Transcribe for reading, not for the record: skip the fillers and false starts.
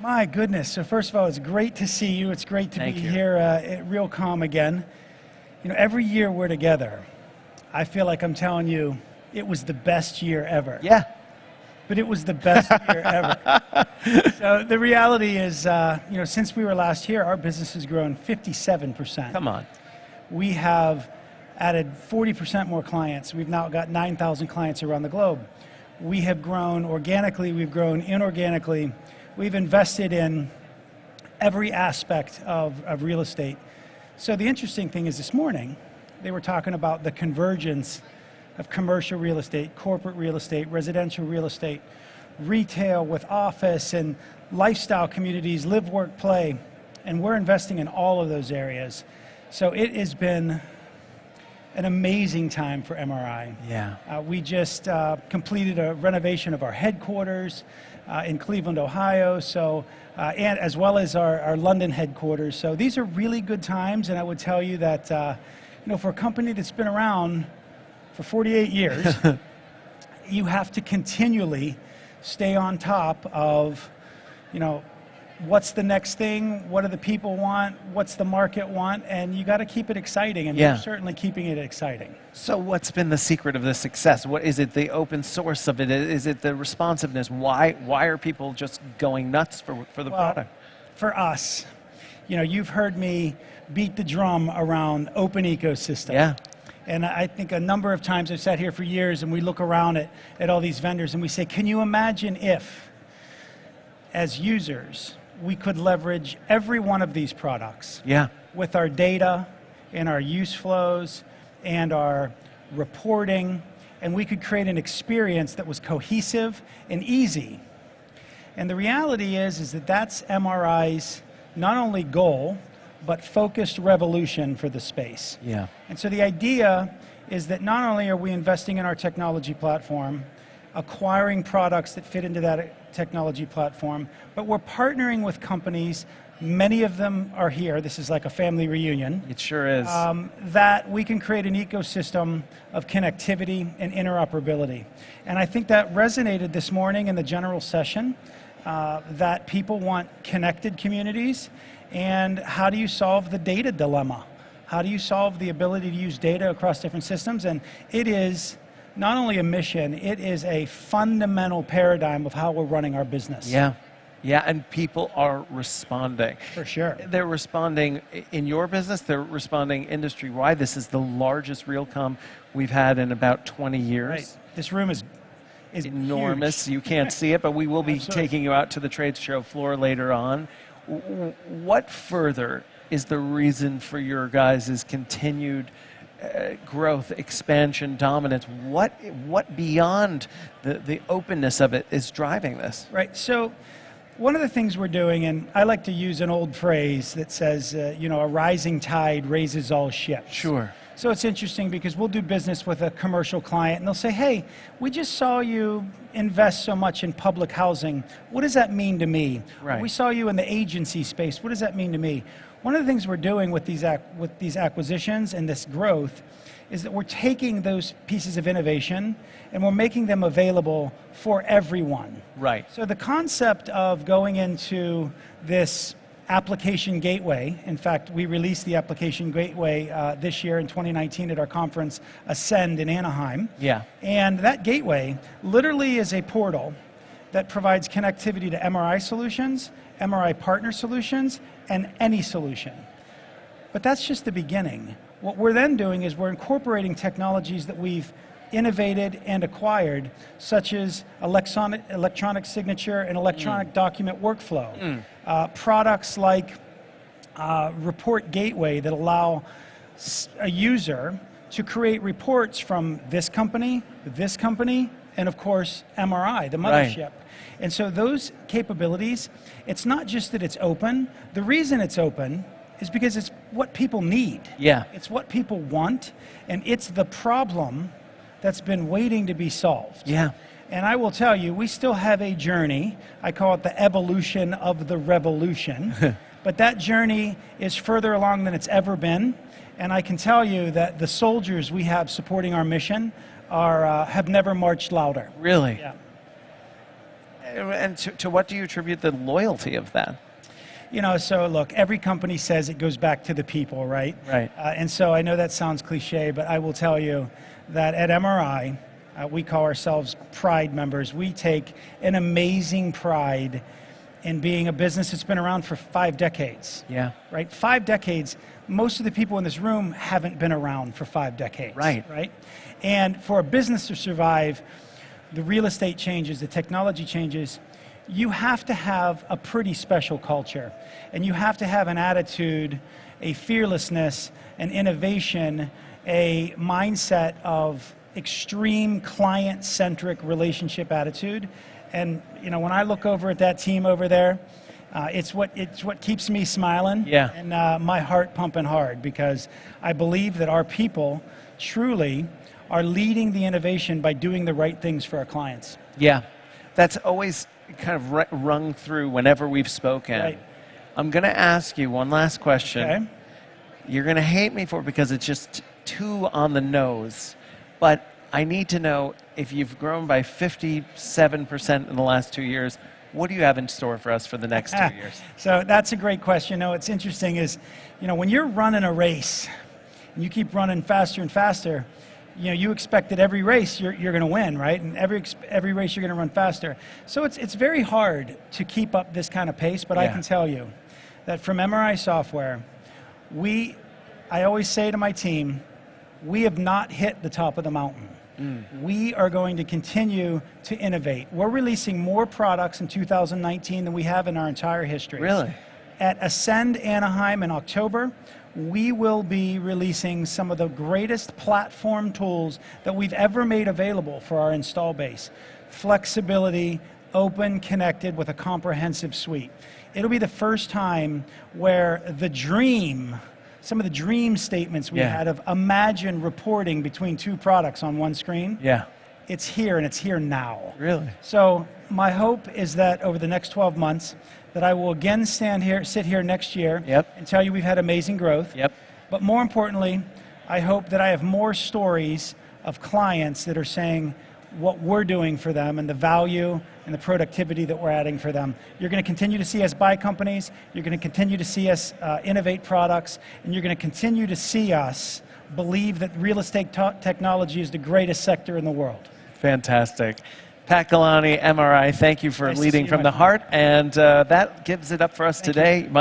My goodness. So first of all, it's great to see you. It's great to Thank be you. here at Realcomm again. You know, every year we're together, I feel like I'm telling you, it was the best year ever. Yeah. But it was the best year ever. So the reality is, you know, since we were last here, our business has grown 57%. Come on. We have added 40% more clients. We've now got 9,000 clients around the globe. We have grown organically, we've grown inorganically. We've invested in every aspect of real estate. So the interesting thing is this morning, they were talking about the convergence of commercial real estate, corporate real estate, residential real estate, retail with office and lifestyle communities, live, work, play. And we're investing in all of those areas. So it has been an amazing time for MRI. Yeah. We just completed a renovation of our headquarters in Cleveland, Ohio, so, and as well as our London headquarters. So these are really good times, and I would tell you that, you know, for a company that's been around for 48 years, you have to continually stay on top of, you know, what's the next thing, what do the people want, what's the market want, and you got to keep it exciting, and Yeah. we're certainly keeping it exciting. So what's been the secret of the success? What is it? The open source of it? Is it the responsiveness? Why are people just going nuts for the product? For us, you know, you've heard me beat the drum around open ecosystem. Yeah. And I think a number of times I've sat here for years and we look around at all these vendors and we say, can you imagine if, as users, we could leverage every one of these products Yeah. with our data and our use flows and our reporting, and we could create an experience that was cohesive and easy. And the reality is that that's MRI's not only goal, but focused revolution for the space. Yeah. And so the idea is that not only are we investing in our technology platform, acquiring products that fit into that technology platform, but we're partnering with companies, many of them are here, this is like a family reunion. It sure is. That we can create an ecosystem of connectivity and interoperability. And I think that resonated this morning in the general session, that people want connected communities, and how do you solve the data dilemma? How do you solve the ability to use data across different systems? And it is not only a mission, it is a fundamental paradigm of how we're running our business. Yeah. Yeah, and people are responding. For sure. They're responding in your business, they're responding industry-wide. This is the largest Realcomm we've had in about 20 years. Right. This room is enormous. huge. You can't see it, but we will be Absolutely. taking you out to the trade show floor later on. What further is the reason for your guys' continued growth, expansion, dominance? What beyond the openness of it is driving this? Right, so one of the things we're doing, and I like to use an old phrase that says, you know, a rising tide raises all ships. Sure. So it's interesting because we'll do business with a commercial client and they'll say, hey, we just saw you invest so much in public housing. What does that mean to me? Right. We saw you in the agency space. What does that mean to me? One of the things we're doing with these acquisitions and this growth is that we're taking those pieces of innovation and we're making them available for everyone. Right. So the concept of going into this application gateway, in fact, we released the application gateway this year in 2019 at our conference Ascend in Anaheim. Yeah. And that gateway literally is a portal that provides connectivity to MRI solutions, MRI partner solutions, and any solution. But that's just the beginning. What we're then doing is we're incorporating technologies that we've innovated and acquired, such as electronic signature and electronic document workflow. Products like Report Gateway that allow a user to create reports from this company, and of course, MRI, the mothership. Right. And so those capabilities, it's not just that it's open. The reason it's open is because it's what people need. Yeah. It's what people want, and it's the problem that's been waiting to be solved. Yeah. And I will tell you, we still have a journey. I call it the evolution of the revolution. But that journey is further along than it's ever been. And I can tell you that the soldiers we have supporting our mission have never marched louder. Really? Yeah. And to what do you attribute the loyalty of that? You know, so look, every company says it goes back to the people, right? Right. And so I know that sounds cliche, but I will tell you that at MRI, we call ourselves Pride members. We take an amazing pride in being a business that's been around for 5 decades. Yeah. Right? 5 decades. Most of the people in this room haven't been around for 5 decades. Right. Right? And for a business to survive, the real estate changes, the technology changes, you have to have a pretty special culture. And you have to have an attitude, a fearlessness, an innovation, a mindset of extreme client-centric relationship attitude. And you know, when I look over at that team over there, it's what keeps me smiling. Yeah. And my heart pumping hard, because I believe that our people truly are leading the innovation by doing the right things for our clients. Yeah, that's always kind of rung through whenever we've spoken. Right. I'm going to ask you one last question. Okay. You're going to hate me for it because it's just too on the nose, but I need to know, if you've grown by 57% in the last 2 years, what do you have in store for us for the next 2 years? So that's a great question. You know, what's interesting is, you know, when you're running a race and you keep running faster and faster, you know, you expect that every race you're going to win, right? And every race you're going to run faster. So it's very hard to keep up this kind of pace, but I can tell you that from MRI Software, I always say to my team, we have not hit the top of the mountain. We are going to continue to innovate. We're releasing more products in 2019 than we have in our entire history. Really? At Ascend Anaheim in October, we will be releasing some of the greatest platform tools that we've ever made available for our install base. Flexibility, open, connected with a comprehensive suite. It'll be the first time where some of the dream statements we had of imagine reporting between 2 products on one screen. Yeah. It's here, and it's here now. Really? So my hope is that over the next 12 months, that I will again sit here next year and tell you we've had amazing growth. Yep. But more importantly, I hope that I have more stories of clients that are saying what we're doing for them and the value and the productivity that we're adding for them. You're going to continue to see us buy companies, you're going to continue to see us innovate products, and you're going to continue to see us believe that real estate technology is the greatest sector in the world. Fantastic. Pat Ghilani, MRI, thank you for leading from the heart, and that gives it up for us today.